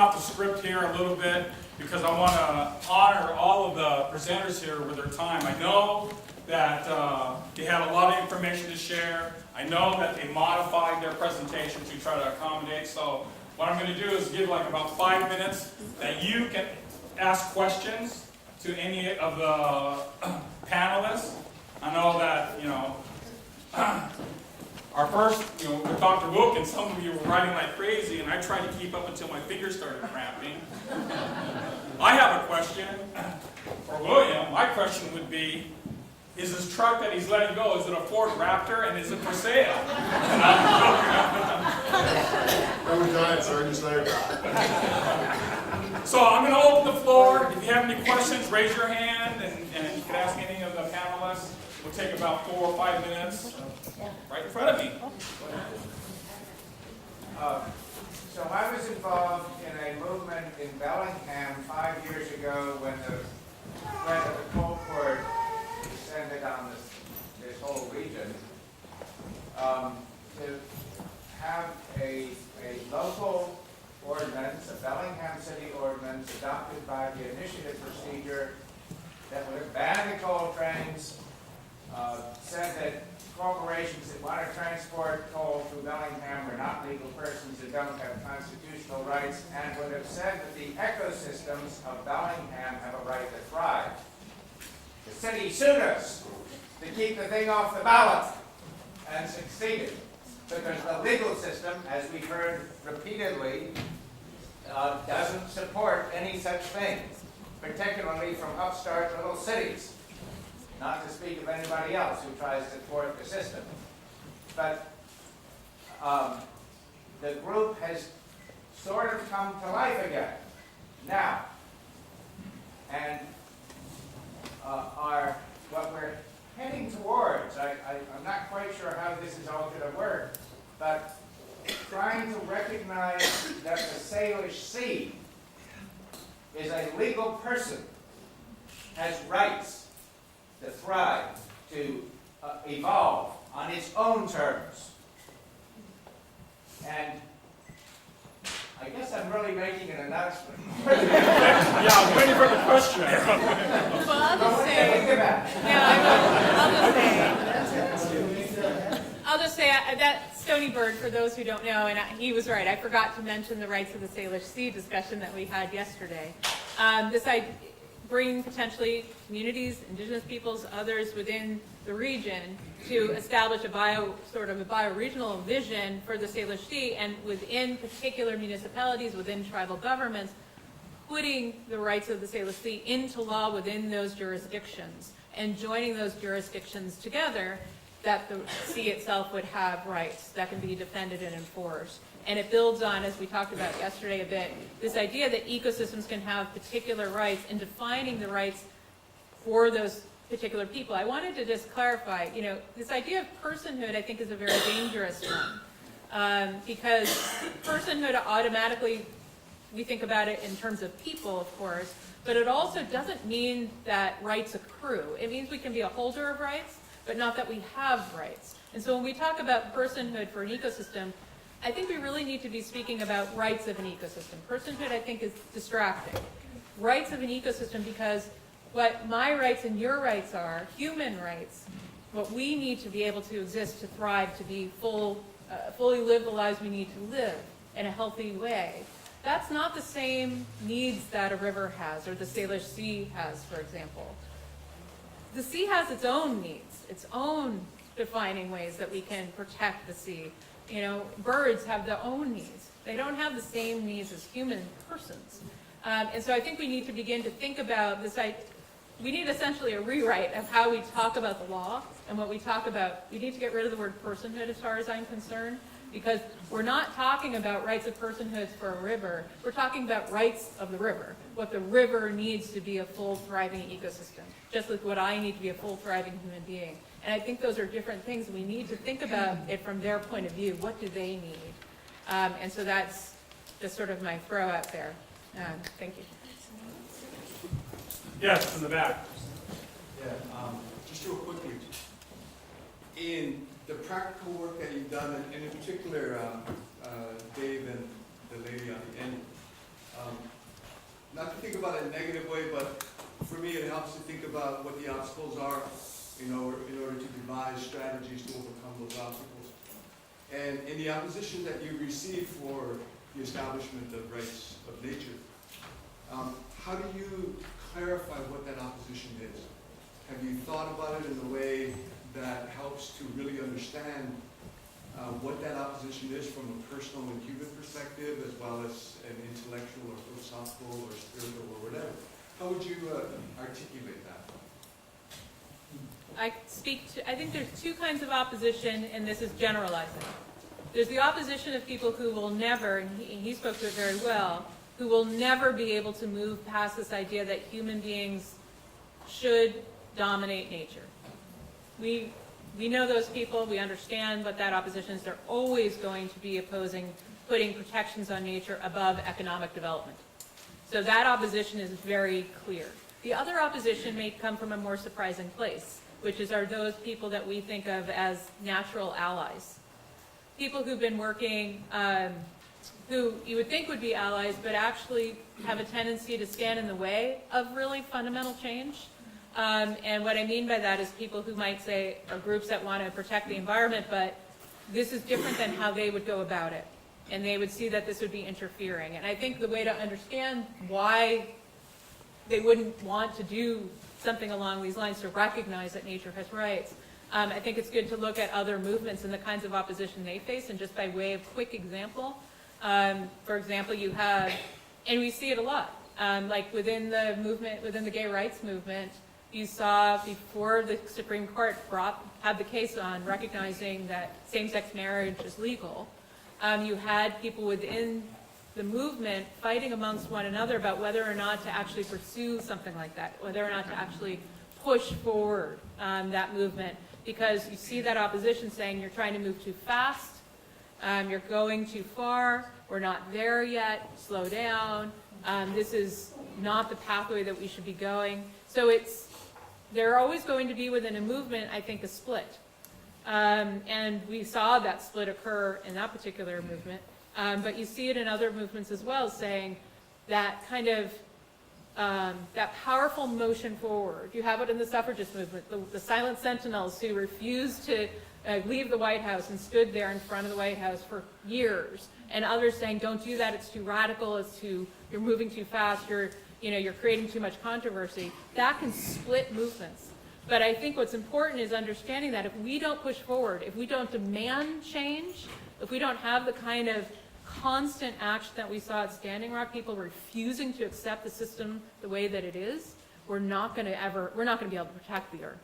off the script here a little bit because I want to honor all of the presenters here with their time. I know that they had a lot of information to share. I know that they modified their presentation to try to accommodate. So what I'm going to do is give like about 5 minutes that you can ask questions to any of the panelists. I know that, our first, with Dr. Wilkins, some of you were writing like crazy, and I tried to keep up until my fingers started cramping. I have a question for William. My question would be, is this truck that he's letting go, is it a Ford Raptor, and is it for sale? Every time, sir, just let it So I'm going to open the floor. If you have any questions, raise your hand, and you can ask any of the panelists. We'll take about 4 or 5 minutes right in front of me. So I was involved in a movement in Bellingham 5 years ago when the threat of the Cold War descended on this whole region, to have a local ordinance, a Bellingham City ordinance adopted by the initiative procedure that would have banned the coal trains, said that corporations that want to transport coal through Bellingham are not legal persons and don't have constitutional rights, and would have said that the ecosystems of Bellingham have a right to thrive. The city sued us to keep the thing off the ballot and succeeded, because the legal system, as we've heard repeatedly, doesn't support any such thing, particularly from upstart little cities. Not to speak of anybody else who tries to thwart the system. But the group has sort of come to life again now. And what we're heading towards, I'm not quite sure how this is all going to work, but trying to recognize that the Salish Sea is a legal person, has rights to thrive, to evolve on its own terms. And I guess I'm really making an announcement. Yeah, I'm waiting for the question. Well, I'll just say. Think about it. I'll just say that Stony Bird, for those who don't know, and he was right. I forgot to mention the rights of the Salish Sea discussion that we had yesterday. Bring potentially communities, indigenous peoples, others within the region to establish a bioregional vision for the Salish Sea, and within particular municipalities, within tribal governments, putting the rights of the Salish Sea into law within those jurisdictions and joining those jurisdictions together, that the sea itself would have rights that can be defended and enforced. And it builds on, as we talked about yesterday a bit, this idea that ecosystems can have particular rights and defining the rights for those particular people. I wanted to just clarify, this idea of personhood, I think, is a very dangerous one. Because personhood automatically, we think about it in terms of people, of course, but it also doesn't mean that rights accrue. It means we can be a holder of rights, but not that we have rights. And so when we talk about personhood for an ecosystem, I think we really need to be speaking about rights of an ecosystem. Personhood, I think, is distracting. Rights of an ecosystem, because what my rights and your rights are, human rights, what we need to be able to exist, to thrive, to be fully live the lives we need to live in a healthy way. That's not the same needs that a river has or the Salish Sea has, for example. The sea has its own needs, its own defining ways that we can protect the sea. Birds have their own needs. They don't have the same needs as human persons. And so I think we need to begin to think about this. We need essentially a rewrite of how we talk about the law and what we talk about. We need to get rid of the word personhood, as far as I'm concerned, because we're not talking about rights of personhood for a river. We're talking about rights of the river, what the river needs to be a full, thriving ecosystem, just like what I need to be a full, thriving human being. And I think those are different things. We need to think about it from their point of view. What do they need? And so that's just sort of my throw out there. Thank you. Yes, in the back. Yeah, just real quickly, in the practical work that you've done, and in particular, Dave and the lady on the end, think about it in a negative way, but for me, it helps to think about what the obstacles are, in order to devise strategies to overcome those obstacles. And in the opposition that you receive for the establishment of rights of nature, how do you clarify what that opposition is? Have you thought about it in a way that helps to really understand what that opposition is from a personal and human perspective, as well as an intellectual or philosophical or spiritual or whatever? How would you articulate that? I think there's two kinds of opposition, and this is generalizing. There's the opposition of people who will never, and he spoke to it very well, who will never be able to move past this idea that human beings should dominate nature. We know those people, we understand what that opposition is. They're always going to be opposing putting protections on nature above economic development. So that opposition is very clear. The other opposition may come from a more surprising place, which are those people that we think of as natural allies. People who've been working, who you would think would be allies, but actually have a tendency to stand in the way of really fundamental change. And what I mean by that is people who might say, are groups that want to protect the environment, but this is different than how they would go about it. And they would see that this would be interfering. And I think the way to understand why they wouldn't want to do something along these lines, to recognize that nature has rights, I think it's good to look at other movements and the kinds of opposition they face. And just by way of quick example, for example, you have, and we see it a lot, like within the movement, within the gay rights movement, you saw before the Supreme Court had the case on recognizing that same-sex marriage is legal, you had people within the movement fighting amongst one another about whether or not to actually pursue something like that, whether or not to actually push forward that movement, because you see that opposition saying you're trying to move too fast, you're going too far, we're not there yet, slow down, this is not the pathway that we should be going. So they're always going to be within a movement, I think, a split. And we saw that split occur in that particular movement. But you see it in other movements as well, saying that kind of, that powerful motion forward. You have it in the suffragist movement, the silent sentinels who refused to leave the White House and stood there in front of the White House for years. And others saying, don't do that, it's too radical, you're moving too fast, you're creating too much controversy. That can split movements. But I think what's important is understanding that if we don't push forward, if we don't demand change, if we don't have the kind of constant action that we saw at Standing Rock, people refusing to accept the system the way that it is, we're not going to be able to protect the earth.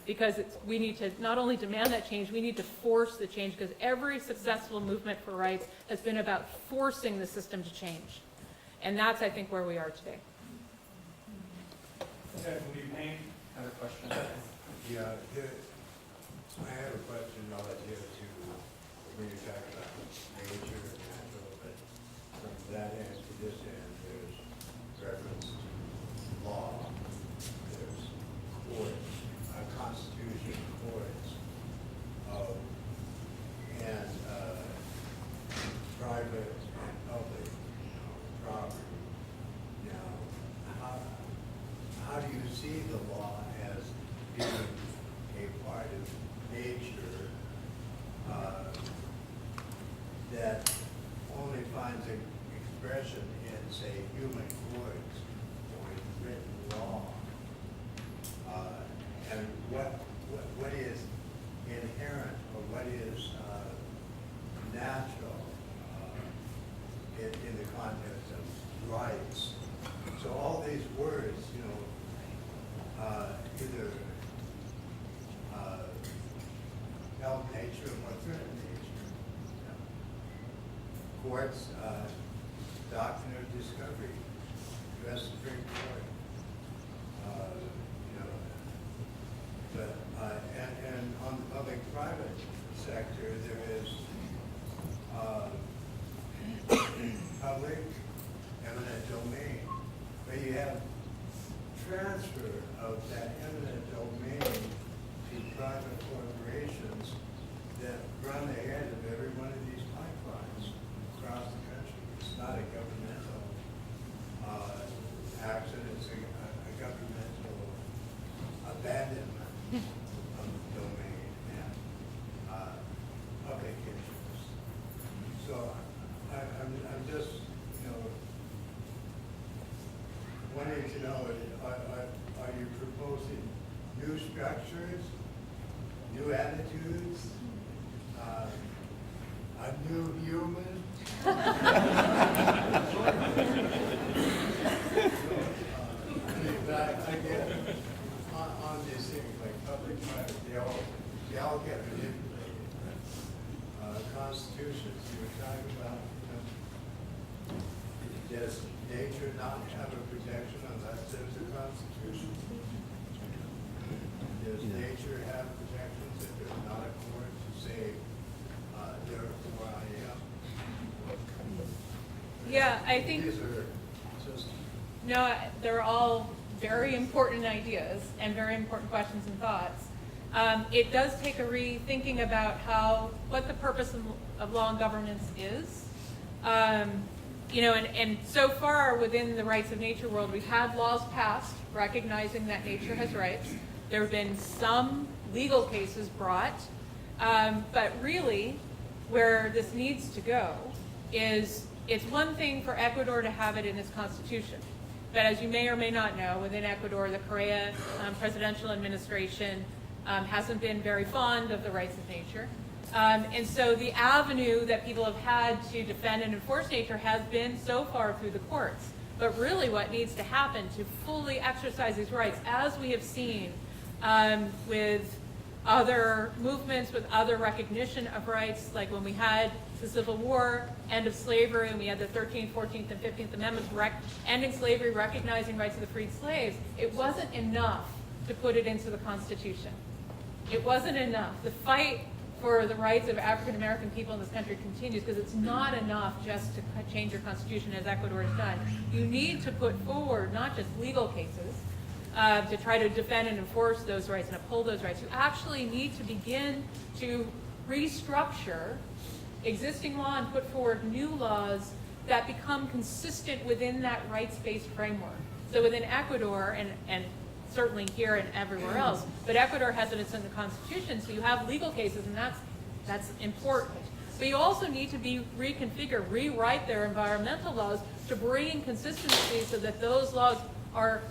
Because we need to not only demand that change, we need to force the change, because every successful movement for rights has been about forcing the system to change. And that's, I think, where we are today. Okay, will you paint? I have a question. Yeah, I have a question relative to when you talk about nature and natural, but from that end to this end, there's reference to law, there's courts, a constitution, courts, and private and public property. Now, how do you see the law as being a part of nature that only finds expression in, say, human courts or in written law? And what is inherent or what is natural in the context of rights? So all these words, either help nature or threaten nature. Courts, doctrine of discovery, U.S. Supreme Court, and on the public-private sector, there is public eminent domain, where you have transfer of that eminent domain to private corporations that run ahead of every one of these pipelines across the country. It's not a governmental you know, are you proposing new structures, new attitudes, a new human? I get on these things like public, private, they all get manipulated. Constitutions, you were talking about, does nature not have a protection unless there's a constitution? Does nature have protections if there's not a court to say, therefore I am? Yeah, I think, These are just, no, they're all very important ideas and very important questions and thoughts. It does take a rethinking about what the purpose of law and governance is. You know, and so far within the rights of nature world, we've had laws passed recognizing that nature has rights. There have been some legal cases brought, but really where this needs to go is it's one thing for Ecuador to have it in its constitution. But as you may or may not know, within Ecuador, the Correa presidential administration hasn't been very fond of the rights of nature. And so the avenue that people have had to defend and enforce nature has been so far through the courts. But really what needs to happen to fully exercise these rights, as we have seen with other movements, with other recognition of rights, like when we had the Civil War, end of slavery, and we had the 13th, 14th, and 15th Amendments ending slavery, recognizing rights of the freed slaves, it wasn't enough to put it into the Constitution. It wasn't enough. The fight for the rights of African American people in this country continues, because it's not enough just to change your constitution as Ecuador has done. You need to put forward not just legal cases to try to defend and enforce those rights and uphold those rights. You actually need to begin to restructure existing law and put forward new laws that become consistent within that rights-based framework. So within Ecuador, and certainly here and everywhere else, but Ecuador has it in the Constitution, so you have legal cases, and that's important. But you also need to rewrite their environmental laws to bring consistency so that those laws are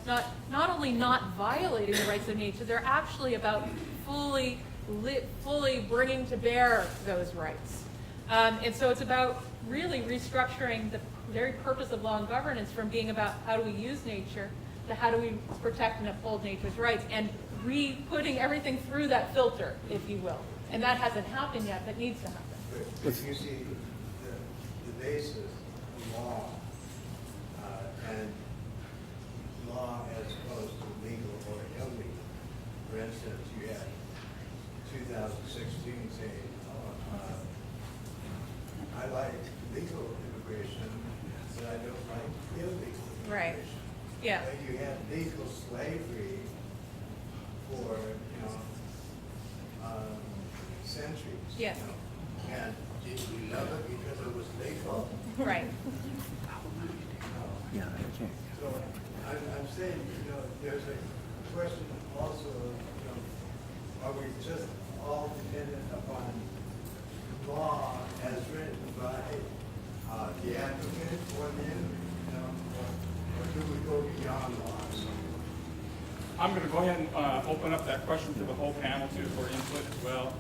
not only not violating the rights of nature, they're actually about fully bringing to bear those rights. And so it's about really restructuring the very purpose of law and governance from being about how do we use nature to how do we protect and uphold nature's rights, and putting everything through that filter, if you will. And that hasn't happened yet, but needs to happen. but you see, the basis of law and law as opposed to legal or illegal. For instance, you had 2016 saying, I like legal immigration, but I don't like illegal immigration. Right. Yeah. But you had legal slavery for, centuries. Yes. And did we love it because it was legal? Right. No. So I'm saying, there's a question also, are we just all dependent upon law as written by the advocate or them, or do we go beyond laws? I'm going to go ahead and open up that question to the whole panel too for input as well.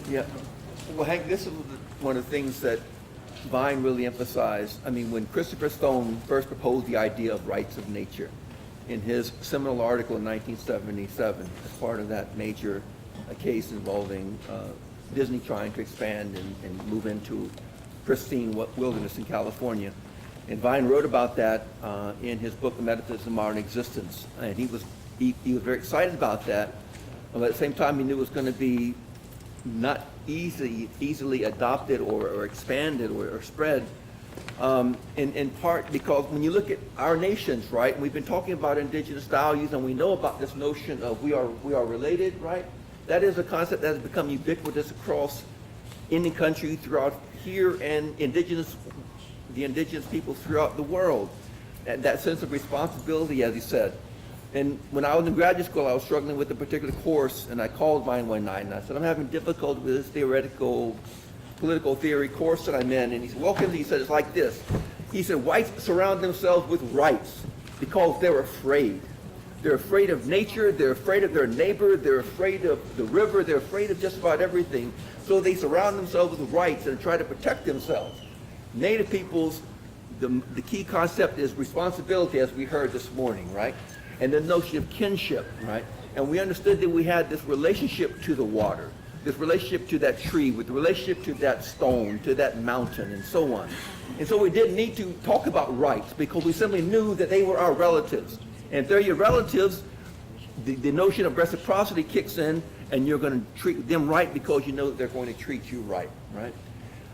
Yeah. Well, Hank, this is one of the things that Vine really emphasized. I mean, when Christopher Stone first proposed the idea of rights of nature in his seminal article in 1977, as part of that major case involving Disney trying to expand and move into pristine wilderness in California. And Vine wrote about that in his book, The Metaphysics of Modern Existence. And he was very excited about that. But at the same time, he knew it was going to be not easily adopted or expanded or spread, in part because when you look at our nations, right, and we've been talking about indigenous values, and we know about this notion of we are related, right? That is a concept that has become ubiquitous across Indian country throughout here and the indigenous peoples throughout the world. And that sense of responsibility, as he said. And when I was in graduate school, I was struggling with a particular course, and I called Vine one night, and I said, I'm having difficulty with this theoretical political theory course that I'm in. And he said, well, he said, it's like this. He said, whites surround themselves with rights because they're afraid. They're afraid of nature, they're afraid of their neighbor, they're afraid of the river, they're afraid of just about everything. So they surround themselves with rights and try to protect themselves. Native peoples, the key concept is responsibility, as we heard this morning, right? And the notion of kinship, right? And we understood that we had this relationship to the water, this relationship to that tree, with the relationship to that stone, to that mountain, and so on. And so we didn't need to talk about rights because we simply knew that they were our relatives. And if they're your relatives, the notion of reciprocity kicks in, and you're going to treat them right because you know that they're going to treat you right, right?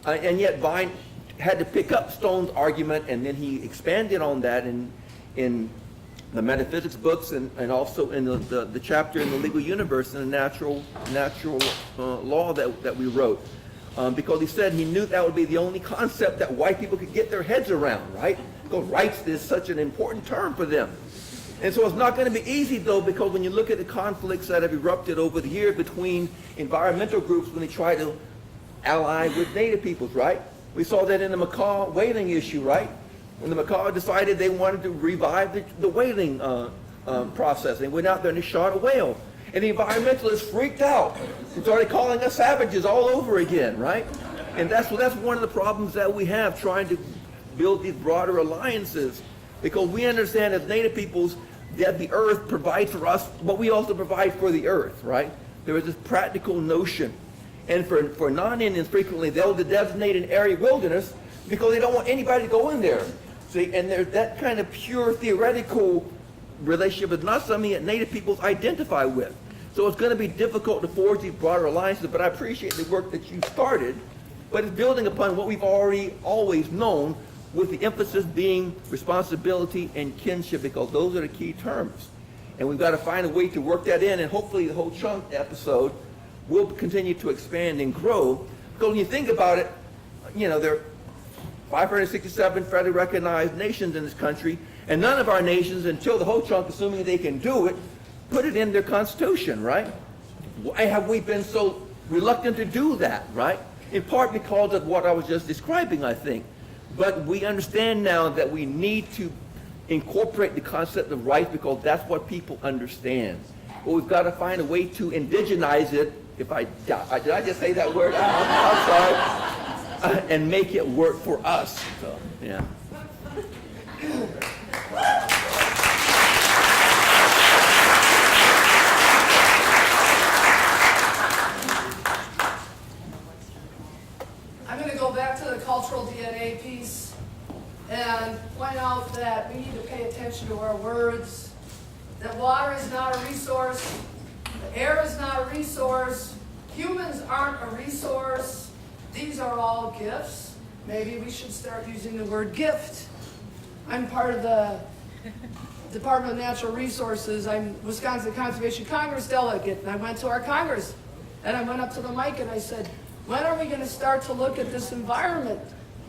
And yet Vine had to pick up Stone's argument, and then he expanded on that in the metaphysics books and also in the chapter in the legal universe in the natural law that we wrote. Because he said he knew that would be the only concept that white people could get their heads around, right? Because rights is such an important term for them. And so it's not going to be easy, though, because when you look at the conflicts that have erupted over the years between environmental groups when they try to ally with native peoples, right? We saw that in the macaw whaling issue, right? When the macaw decided they wanted to revive the whaling process, they went out there and they shot a whale. And the environmentalists freaked out and started calling us savages all over again, right? And that's one of the problems that we have trying to build these broader alliances, because we understand as native peoples that the earth provides for us, but we also provide for the earth, right? There is this practical notion. And for non-Indians, frequently they'll designate an area wilderness because they don't want anybody to go in there. See, and there's that kind of pure theoretical relationship is not something that native peoples identify with. So it's going to be difficult to forge these broader alliances, but I appreciate the work that you started, but it's building upon what we've already always known, with the emphasis being responsibility and kinship, because those are the key terms. And we've got to find a way to work that in, and hopefully the whole chunk episode will continue to expand and grow. Because when you think about it, you know, there are 567 federally recognized nations in this country, and none of our nations, until the whole chunk, assuming they can do it, put it in their constitution, right? Why have we been so reluctant to do that, right? In part because of what I was just describing, I think. But we understand now that we need to incorporate the concept of rights because that's what people understand. But we've got to find a way to indigenize it. Did I just say that word? I'm sorry. And make it work for us. So, yeah. I'm going to go back to the cultural DNA piece and point out that we need to pay attention to our words, that water is not a resource, the air is not a resource, humans aren't a resource, these are all gifts. Maybe we should start using the word gift. I'm part of the Department of Natural Resources. I'm Wisconsin Conservation Congress delegate, and I went to our Congress, and I went up to the mic and I said, when are we going to start to look at this environment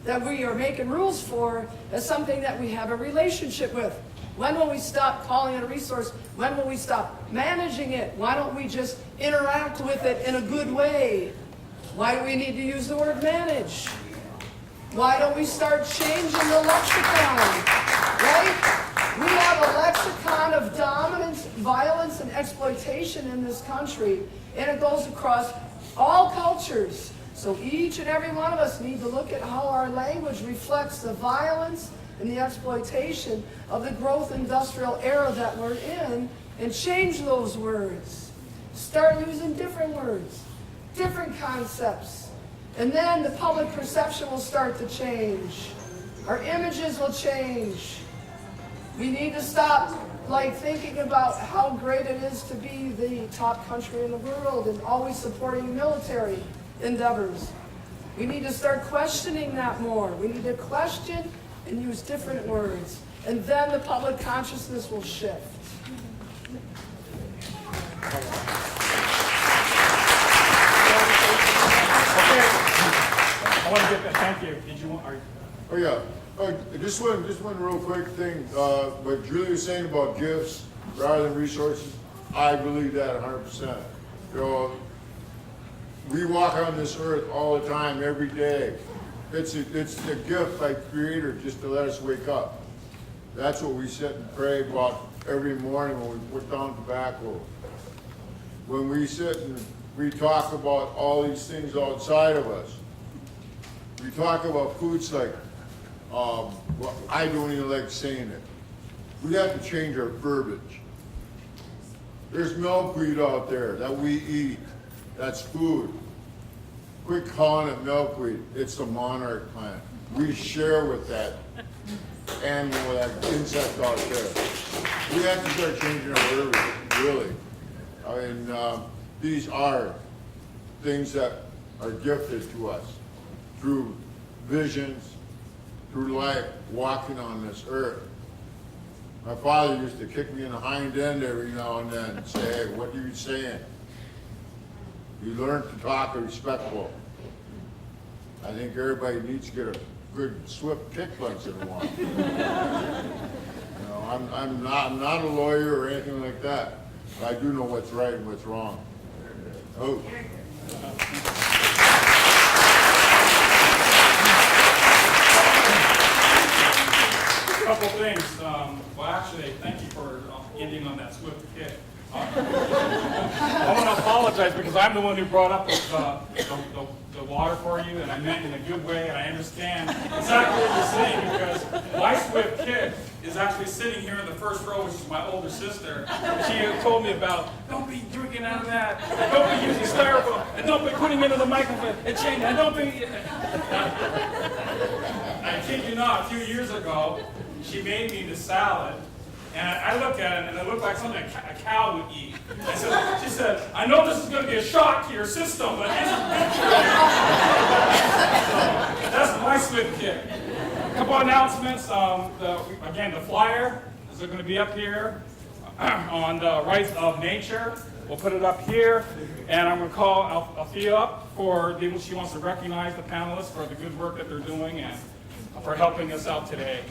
that we are making rules for as something that we have a relationship with? When will we stop calling it a resource? When will we stop managing it? Why don't we just interact with it in a good way? Why do we need to use the word manage? Why don't we start changing the lexicon, right? We have a lexicon of dominance, violence, and exploitation in this country, and it goes across all cultures. So each and every one of us need to look at how our language reflects the violence and the exploitation of the growth industrial era that we're in, and change those words. Start using different words, different concepts. And then the public perception will start to change. Our images will change. We need to stop thinking about how great it is to be the top country in the world and always supporting military endeavors. We need to start questioning that more. We need to question and use different words. And then the public consciousness will shift. I want to get that. Thank you. Did you want? Oh, yeah. Just one real quick thing. What Julie was saying about gifts rather than resources, I believe that 100%. You know, we walk on this earth all the time, every day. It's a gift by Creator just to let us wake up. That's what we sit and pray about every morning when we put down tobacco. When we sit and we talk about all these things outside of us. We talk about foods like, well, I don't even like saying it. We have to change our verbiage. There's milkweed out there that we eat. That's food. Quit calling it milkweed. It's the monarch plant. We share with that animal, that insect out there. We have to start changing our verbiage, really. I mean, these are things that are gifted to us through visions, through life, walking on this earth. My father used to kick me in the hind end every now and then and say, hey, what are you saying? You learn to talk respectful. I think everybody needs to get a good swift kick once in a while. You know, I'm not a lawyer or anything like that, but I do know what's right and what's wrong. Oh. A couple things. Well, actually, thank you for ending on that swift kick. I want to apologize because I'm the one who brought up the water for you, and I meant in a good way, and I understand exactly what you're saying because my swift kick is actually sitting here in the first row, which is my older sister. She told me about, don't be drinking out of that, and don't be using styrofoam, and don't be putting it in the microphone, and change, and don't be... I kid you not, a few years ago, she made me the salad, and I looked at it, and it looked like something a cow would eat. She said, I know this is going to be a shock to your system, but it isn't good for you. So, that's my swift kick. A couple announcements. Again, the flyer is going to be up here on the rights of nature. We'll put it up here, and I'm going to call Althea up for, she wants to recognize the panelists for the good work that they're doing and for helping us out today.